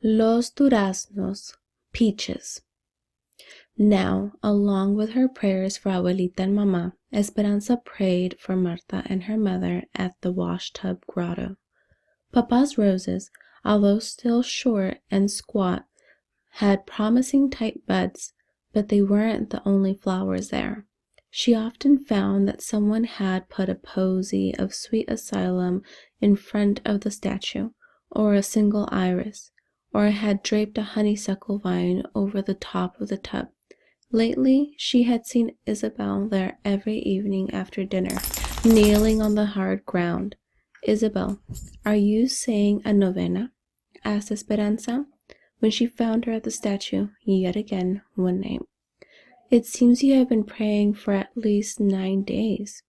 Los duraznos, peaches. Now, along with her prayers for Abuelita and Mama, Esperanza prayed for Marta and her mother at the washtub grotto. Papa's roses, although still short and squat, had promising tight buds, but they weren't the only flowers there. She often found that someone had put a posy of sweet asalum in front of the statue, or a single iris, or had draped a honeysuckle vine over the top of the tub. Lately, she had seen Isabel there every evening after dinner, kneeling on the hard ground. "Isabel, are you saying a novena?" asked Esperanza, when she found her at the statue yet again one night. "It seems you have been praying for at least 9 days.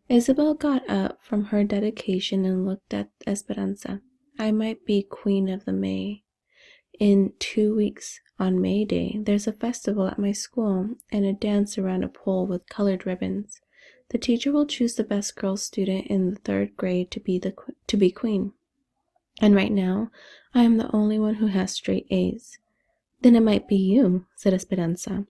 Isabel got up from her dedication and looked at Esperanza. "I might be Queen of the May. In 2 weeks, on May Day, there's a festival at my school and a dance around a pole with colored ribbons. The teacher will choose the best girl student in the 3rd grade to be queen. And right now, I am the only one who has straight A's." "Then it might be you," said Esperanza.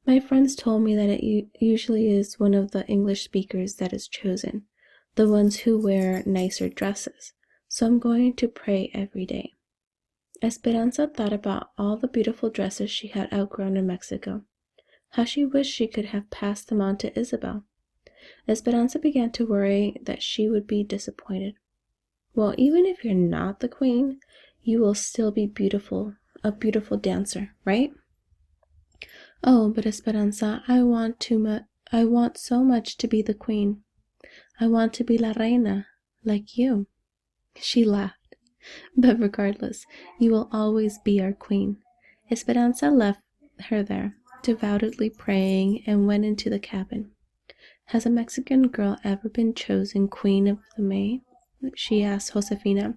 "My friends told me that it usually is one of the English speakers that is chosen, the ones who wear nicer dresses. So I'm going to pray every day." Esperanza thought about all the beautiful dresses she had outgrown in Mexico. How she wished she could have passed them on to Isabel. Esperanza began to worry that she would be disappointed. "Well, even if you're not the queen, you will still be beautiful, a beautiful dancer, right?" "Oh, but Esperanza, I want so much to be the queen. I want to be la reina, like you." She laughed. "But regardless, you will always be our queen." Esperanza left her there, devoutly praying, and went into the cabin. "Has a Mexican girl ever been chosen Queen of the May?" she asked Josefina.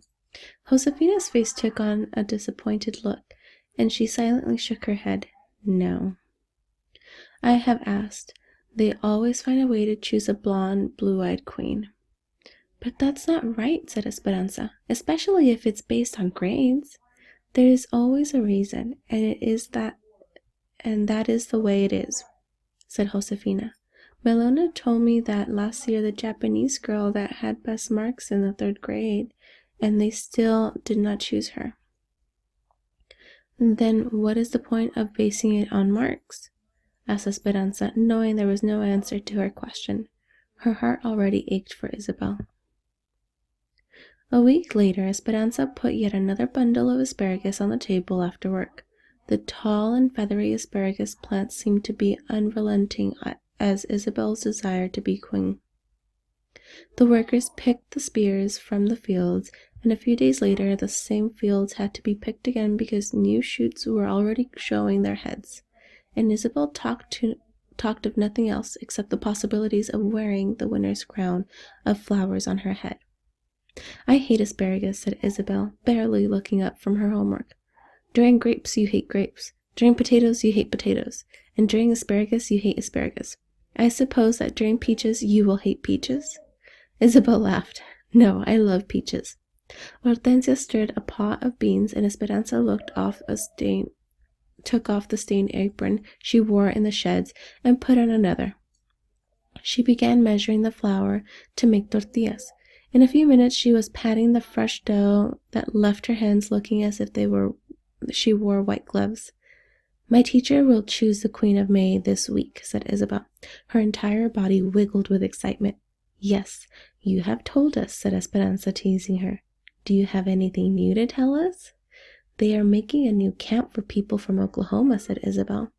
Josefina's face took on a disappointed look, and she silently shook her head. "No." "I have asked. They always find a way to choose a blonde, blue-eyed queen." "But that's not right," said Esperanza, "especially if it's based on grades. There is always a reason, and that is the way it is," said Josefina. "Melona told me that last year the Japanese girl that had best marks in the 3rd grade, and they still did not choose her." "Then what is the point of basing it on marks?" asked Esperanza, knowing there was no answer to her question. Her heart already ached for Isabel. A week later, Esperanza put yet another bundle of asparagus on the table after work. The tall and feathery asparagus plants seemed to be unrelenting as Isabel's desire to be queen. The workers picked the spears from the fields, and a few days later the same fields had to be picked again because new shoots were already showing their heads, and Isabel talked of nothing else except the possibilities of wearing the winner's crown of flowers on her head. "I hate asparagus," said Isabel, barely looking up from her homework. "During grapes, you hate grapes. During potatoes, you hate potatoes. And during asparagus, you hate asparagus. I suppose that during peaches, you will hate peaches?" Isabel laughed. "No, I love peaches." Hortensia stirred a pot of beans, and Esperanza took off the stained apron she wore in the sheds and put on another. She began measuring the flour to make tortillas. In a few minutes she was patting the fresh dough that left her hands looking as if she wore white gloves. "My teacher will choose the Queen of May this week," said Isabel. Her entire body wiggled with excitement. "Yes, you have told us," said Esperanza, teasing her. "Do you have anything new to tell us?" "They are making a new camp for people from Oklahoma," said Isabel.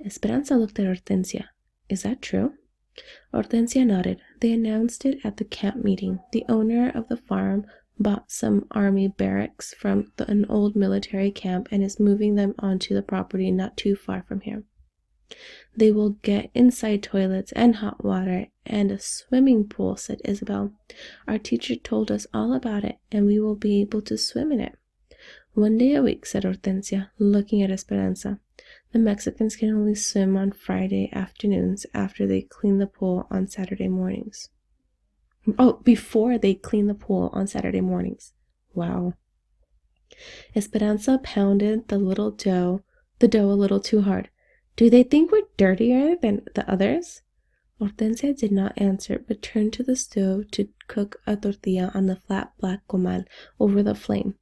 Esperanza looked at Hortensia. "Is that true?" Hortensia nodded. "They announced it at the camp meeting. The owner of the farm bought some army barracks from an old military camp and is moving them onto the property not too far from here. They will get inside toilets and hot water and a swimming pool," said Isabel. "Our teacher told us all about it, and we will be able to swim in it." "1 day a week," said Hortensia, looking at Esperanza. "The Mexicans can only swim on Friday afternoons after they clean the pool on Saturday mornings." "Oh, before they clean the pool on Saturday mornings." "Wow." Esperanza pounded the dough a little too hard. Do they think we're dirtier than the others? Hortensia did not answer, but turned to the stove to cook a tortilla on the flat black comal over the flame.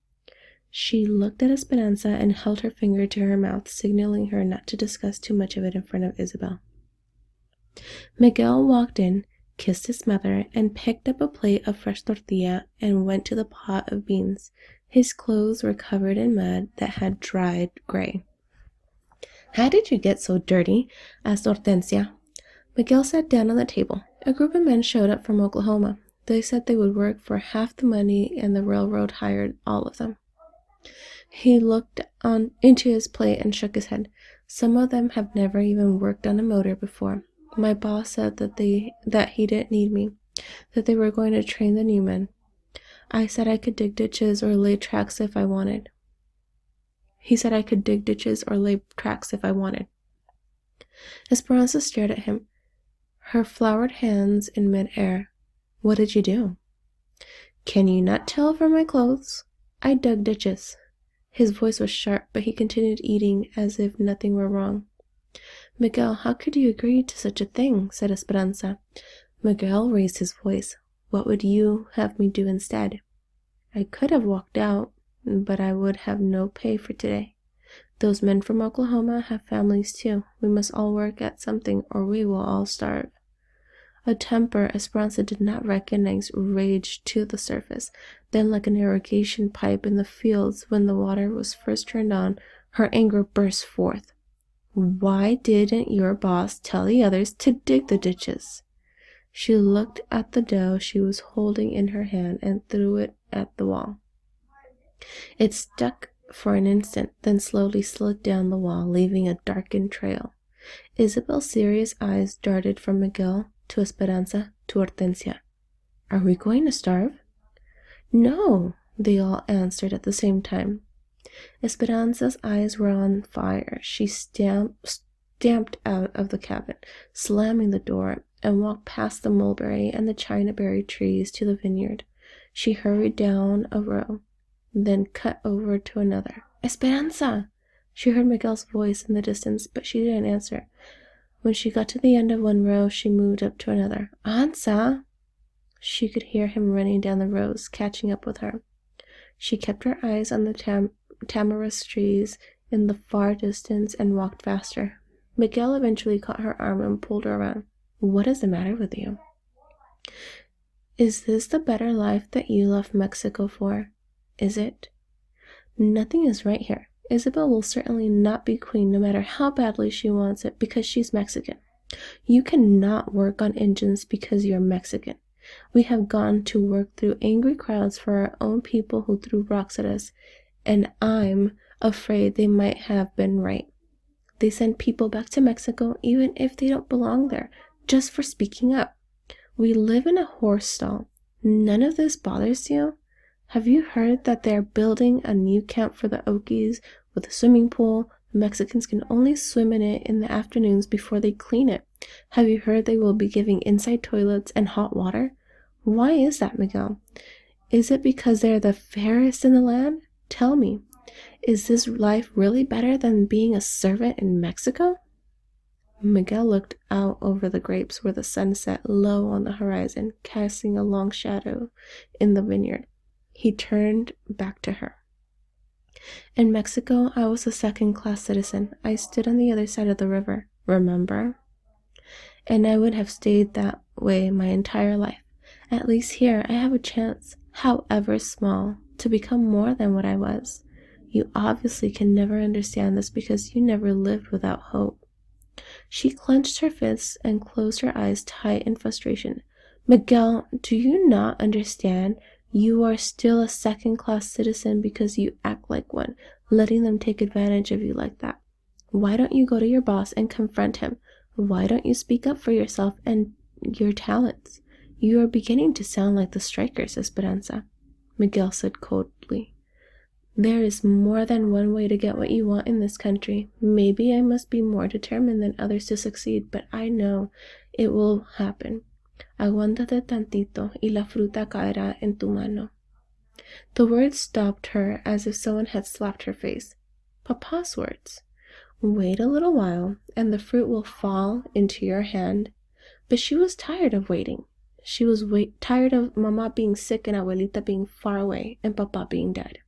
She looked at Esperanza and held her finger to her mouth, signaling her not to discuss too much of it in front of Isabel. Miguel walked in, kissed his mother, and picked up a plate of fresh tortilla and went to the pot of beans. His clothes were covered in mud that had dried gray. How did you get so dirty? Asked Hortensia. Miguel sat down on the table. A group of men showed up from Oklahoma. They said they would work for half the money, and the railroad hired all of them. He looked into his plate and shook his head. Some of them have never even worked on a motor before. My boss said that he didn't need me, that they were going to train the new men. I said I could dig ditches or lay tracks if I wanted. He said I could dig ditches or lay tracks if I wanted. Esperanza stared at him, her floured hands in mid-air. What did you do? Can you not tell from my clothes? I dug ditches. His voice was sharp, but he continued eating as if nothing were wrong. Miguel, how could you agree to such a thing? Said Esperanza. Miguel raised his voice. What would you have me do instead? I could have walked out, but I would have no pay for today. Those men from Oklahoma have families too. We must all work at something or we will all starve. A temper Esperanza did not recognize raged to the surface. Then, like an irrigation pipe in the fields when the water was first turned on, her anger burst forth. Why didn't your boss tell the others to dig the ditches? She looked at the dough she was holding in her hand and threw it at the wall. It stuck for an instant, then slowly slid down the wall, leaving a darkened trail. Isabel's serious eyes darted from Miguel to Esperanza to Hortensia. Are we going to starve? No, they all answered at the same time. Esperanza's eyes were on fire. She stamped out of the cabin, slamming the door, and walked past the mulberry and the chinaberry trees to the vineyard. She hurried down a row, then cut over to another. Esperanza! She heard Miguel's voice in the distance, but she didn't answer. When she got to the end of one row, she moved up to another. Ansa! She could hear him running down the rows, catching up with her. She kept her eyes on the tamarisk trees in the far distance and walked faster. Miguel eventually caught her arm and pulled her around. What is the matter with you? Is this the better life that you left Mexico for? Is it? Nothing is right here. Isabel will certainly not be queen no matter how badly she wants it because she's Mexican. You cannot work on engines because you're Mexican. We have gone to work through angry crowds for our own people who threw rocks at us, and I'm afraid they might have been right. They send people back to Mexico even if they don't belong there, just for speaking up. We live in a horse stall. None of this bothers you? Have you heard that they're building a new camp for the Okies with a swimming pool? The Mexicans can only swim in it in the afternoons before they clean it. Have you heard they will be giving inside toilets and hot water? Why is that, Miguel? Is it because they're the fairest in the land? Tell me, is this life really better than being a servant in Mexico? Miguel looked out over the grapes where the sun set low on the horizon, casting a long shadow in the vineyard. He turned back to her. In Mexico, I was a second-class citizen. I stood on the other side of the river, remember? And I would have stayed that way my entire life. At least here, I have a chance, however small, to become more than what I was. You obviously can never understand this because you never lived without hope. She clenched her fists and closed her eyes tight in frustration. Miguel, do you not understand? You are still a second-class citizen because you act like one, letting them take advantage of you like that. Why don't you go to your boss and confront him? Why don't you speak up for yourself and your talents? You are beginning to sound like the strikers, Esperanza, Miguel said coldly. There is more than one way to get what you want in this country. Maybe I must be more determined than others to succeed, but I know it will happen. Aguántate tantito y la fruta caerá en tu mano. The words stopped her as if someone had slapped her face. Papa's words. Wait a little while, and the fruit will fall into your hand. But she was tired of waiting. She was tired of Mama being sick and Abuelita being far away and Papa being dead.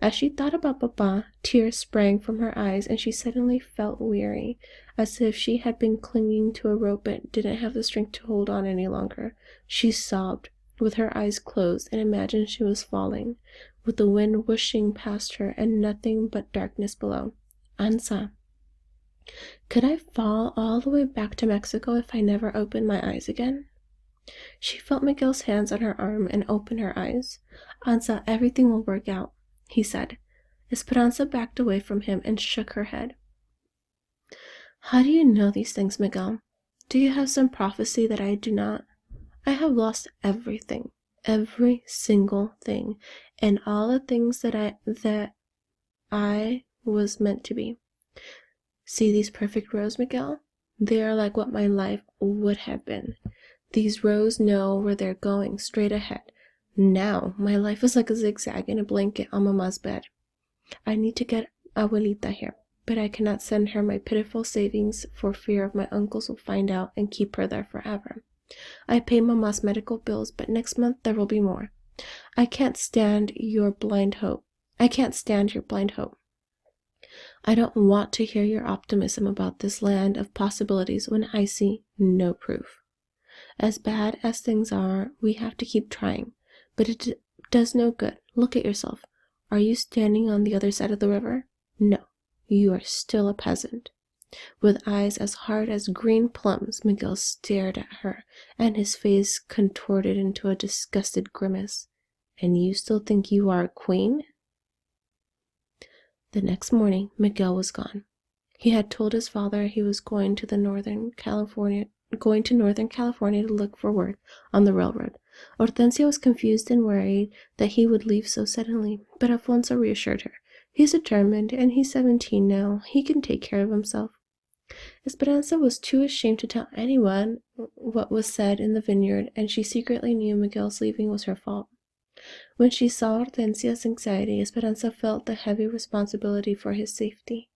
As she thought about Papa, tears sprang from her eyes and she suddenly felt weary, as if she had been clinging to a rope but didn't have the strength to hold on any longer. She sobbed, with her eyes closed, and imagined she was falling, with the wind whooshing past her and nothing but darkness below. Ansa. Could I fall all the way back to Mexico if I never opened my eyes again? She felt Miguel's hands on her arm and opened her eyes. Ansa, everything will work out, he said. Esperanza backed away from him and shook her head. How do you know these things, Miguel? Do you have some prophecy that I do not? I have lost everything, every single thing, and all the things that I was meant to be. See these perfect rows, Miguel? They are like what my life would have been. These rows know where they're going, straight ahead. Now, my life is like a zigzag in a blanket on Mama's bed. I need to get Abuelita here, but I cannot send her my pitiful savings for fear of my uncles will find out and keep her there forever. I pay Mama's medical bills, but next month there will be more. I can't stand your blind hope. I don't want to hear your optimism about this land of possibilities when I see no proof. As bad as things are, we have to keep trying, but it does no good. Look at yourself. Are you standing on the other side of the river? No, you are still a peasant. With eyes as hard as green plums, Miguel stared at her, and his face contorted into a disgusted grimace. And you still think you are a queen? The next morning, Miguel was gone. He had told his father he was going to Northern California to look for work on the railroad. Hortensia was confused and worried that he would leave so suddenly, but Alfonso reassured her. He's determined, and he's 17 now. He can take care of himself. Esperanza was too ashamed to tell anyone what was said in the vineyard, and she secretly knew Miguel's leaving was her fault. When she saw Hortensia's anxiety, Esperanza felt the heavy responsibility for his safety.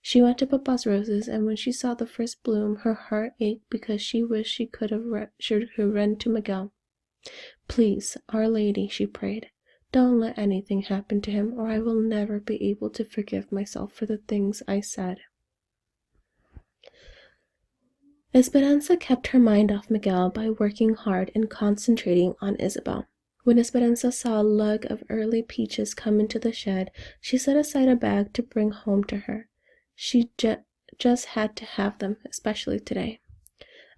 She went to Papa's roses, and when she saw the first bloom, her heart ached because she wished she could have run to Miguel. Please, Our Lady, she prayed, don't let anything happen to him, or I will never be able to forgive myself for the things I said. Esperanza kept her mind off Miguel by working hard and concentrating on Isabel. When Esperanza saw a lug of early peaches come into the shed, she set aside a bag to bring home to her. She just had to have them, especially today.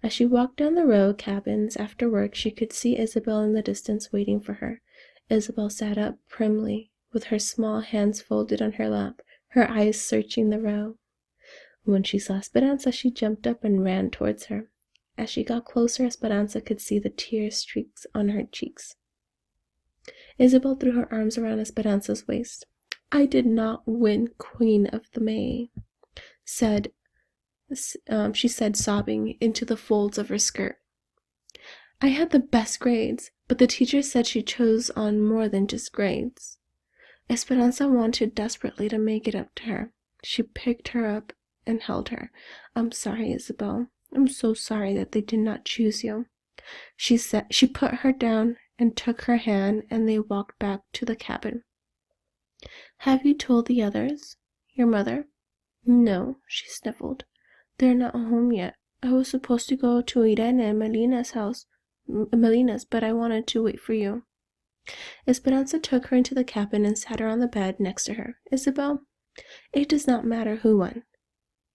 As she walked down the row of cabins after work, she could see Isabel in the distance waiting for her. Isabel sat up primly, with her small hands folded on her lap, her eyes searching the row. When she saw Esperanza, she jumped up and ran towards her. As she got closer, Esperanza could see the tear streaks on her cheeks. Isabel threw her arms around Esperanza's waist. I did not win Queen of the May, she said, sobbing into the folds of her skirt. I had the best grades, but the teacher said she chose on more than just grades. Esperanza wanted desperately to make it up to her. She picked her up and held her. I'm sorry, Isabel. I'm so sorry that they did not choose you. She put her down and took her hand, and they walked back to the cabin. Have you told the others? Your mother? No, she sniffled. They're not home yet. I was supposed to go to Irene and Melina's, but I wanted to wait for you. Esperanza took her into the cabin and sat her on the bed next to her. Isabel, it does not matter who won.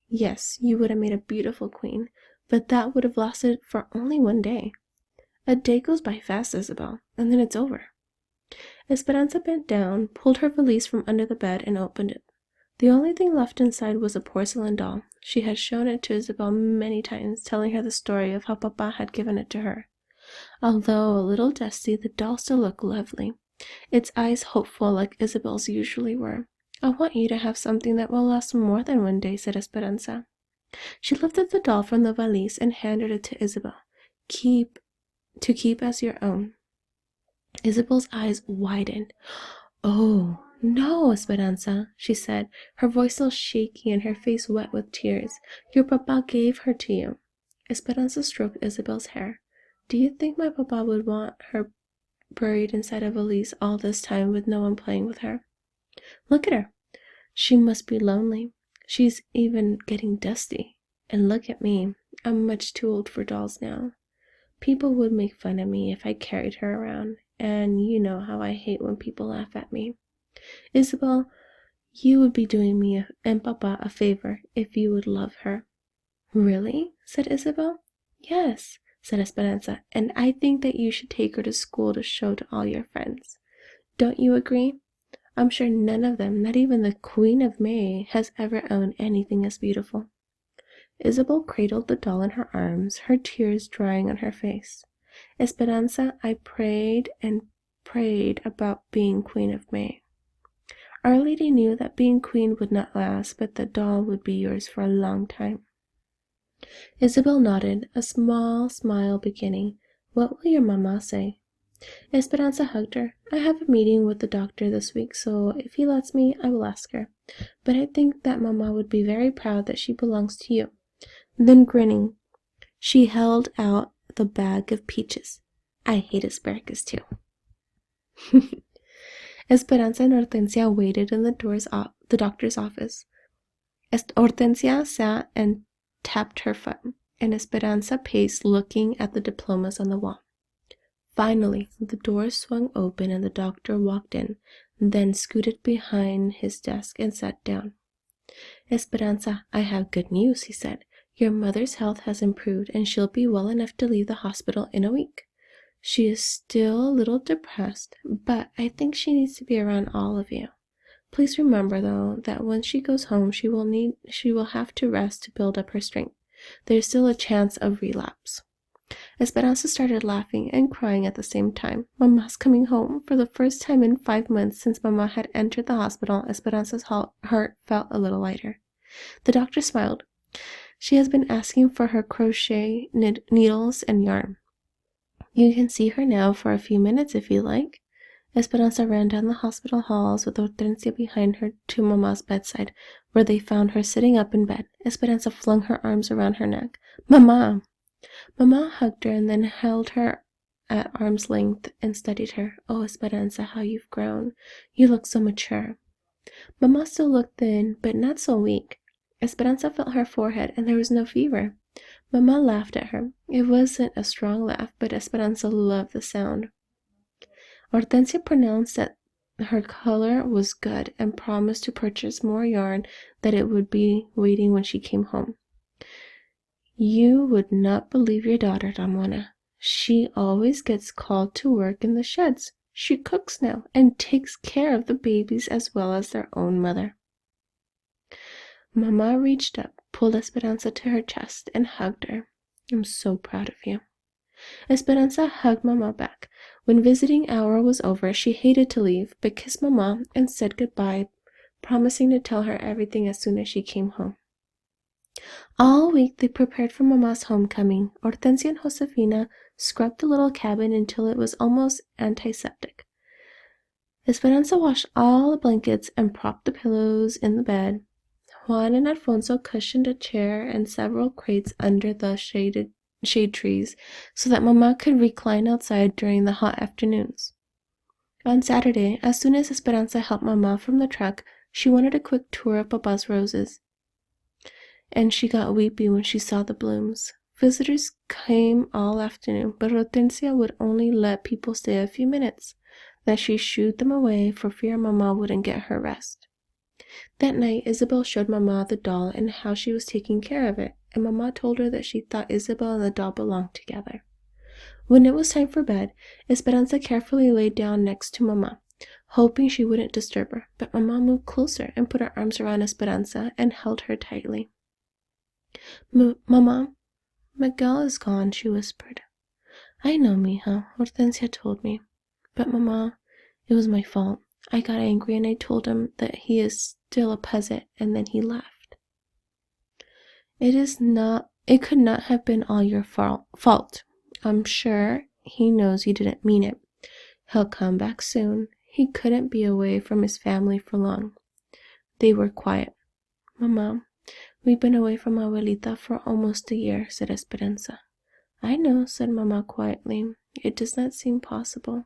Yes, you would have made a beautiful queen, but that would have lasted for only one day. A day goes by fast, Isabel, and then it's over. Esperanza bent down, pulled her valise from under the bed, and opened it. The only thing left inside was a porcelain doll. She had shown it to Isabel many times, telling her the story of how Papa had given it to her. Although a little dusty, the doll still looked lovely, its eyes hopeful like Isabel's usually were. I want you to have something that will last more than one day, said Esperanza. She lifted the doll from the valise and handed it to Isabel. Keep as your own. Isabel's eyes widened. "Oh, no, Esperanza," she said, her voice still shaky and her face wet with tears. "Your papa gave her to you." Esperanza stroked Isabel's hair. "Do you think my papa would want her buried inside a valise all this time with no one playing with her? Look at her. She must be lonely. She's even getting dusty. And look at me. I'm much too old for dolls now. People would make fun of me if I carried her around, and you know how I hate when people laugh at me. Isabel, you would be doing me and Papa a favor if you would love her." "Really?" said Isabel. "Yes," said Esperanza, "and I think that you should take her to school to show to all your friends. Don't you agree? I'm sure none of them, not even the Queen of May, has ever owned anything as beautiful." Isabel cradled the doll in her arms, her tears drying on her face. "Esperanza, I prayed and prayed about being Queen of May. Our Lady knew that being queen would not last, but the doll would be yours for a long time." Isabel nodded, a small smile beginning. "What will your mamma say?" Esperanza hugged her. "I have a meeting with the doctor this week, so if he lets me, I will ask her. But I think that mamma would be very proud that she belongs to you." Then grinning, she held out the bag of peaches. "I hate asparagus too." Esperanza and Hortensia waited in the doctor's office. Hortensia sat and tapped her foot, and Esperanza paced, looking at the diplomas on the wall. Finally, the door swung open and the doctor walked in, then scooted behind his desk and sat down. "Esperanza, I have good news," he said. "Your mother's health has improved, and she'll be well enough to leave the hospital in a week. She is still a little depressed, but I think she needs to be around all of you. Please remember, though, that when she goes home, she will have to rest to build up her strength. There's still a chance of relapse." Esperanza started laughing and crying at the same time. Mamma's coming home. For the first time in 5 months since Mamma had entered the hospital, Esperanza's heart felt a little lighter. The doctor smiled. "She has been asking for her crochet needles and yarn. You can see her now for a few minutes if you like." Esperanza ran down the hospital halls with Hortensia behind her to Mamma's bedside, where they found her sitting up in bed. Esperanza flung her arms around her neck. "Mamma!" Mamma hugged her and then held her at arm's length and studied her. "Oh, Esperanza, how you've grown. You look so mature." Mamma still looked thin, but not so weak. Esperanza felt her forehead, and there was no fever. Mamma laughed at her. It wasn't a strong laugh, but Esperanza loved the sound. Hortensia pronounced that her color was good and promised to purchase more yarn, that it would be waiting when she came home. "You would not believe your daughter, Ramona. She always gets called to work in the sheds. She cooks now and takes care of the babies as well as their own mother." Mamma reached up, pulled Esperanza to her chest, and hugged her. "I'm so proud of you." Esperanza hugged Mamma back. When visiting hour was over, she hated to leave, but kissed Mamma and said goodbye, promising to tell her everything as soon as she came home. All week they prepared for Mamma's homecoming. Hortensia and Josefina scrubbed the little cabin until it was almost antiseptic. Esperanza washed all the blankets and propped the pillows in the bed. Juan and Alfonso cushioned a chair and several crates under the shade trees so that Mamma could recline outside during the hot afternoons. On Saturday, as soon as Esperanza helped Mamma from the truck, she wanted a quick tour of Papa's roses, and she got weepy when she saw the blooms. Visitors came all afternoon, but Hortensia would only let people stay a few minutes. Then she shooed them away for fear Mamma wouldn't get her rest. That night, Isabel showed Mamma the doll and how she was taking care of it, and Mamma told her that she thought Isabel and the doll belonged together. When it was time for bed, Esperanza carefully lay down next to Mamma, hoping she wouldn't disturb her, but Mamma moved closer and put her arms around Esperanza and held her tightly. "Mamma, Miguel is gone," she whispered. "I know, mija, Hortensia told me. But, Mamma, it was my fault. I got angry and I told him that he is still a peasant, and then he left." It could not have been all your fault. I'm sure he knows you didn't mean it. He'll come back soon. He couldn't be away from his family for long. They were quiet. Mamá, we've been away from Abuelita for almost a year, said Esperanza. I know, said Mamá quietly. It does not seem possible.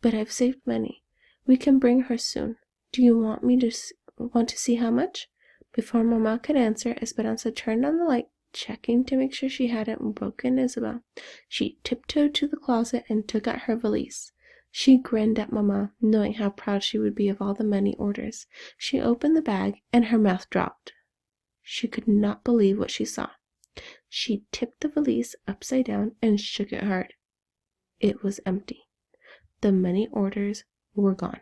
But I've saved money. We can bring her soon. Do you want to see how much? Before Mamá could answer, Esperanza turned on the light, checking to make sure she hadn't woken Isabel. She tiptoed to the closet and took out her valise. She grinned at Mamá, knowing how proud she would be of all the money orders. She opened the bag, and her mouth dropped. She could not believe what she saw. She tipped the valise upside down and shook it hard. It was empty. The money orders were gone.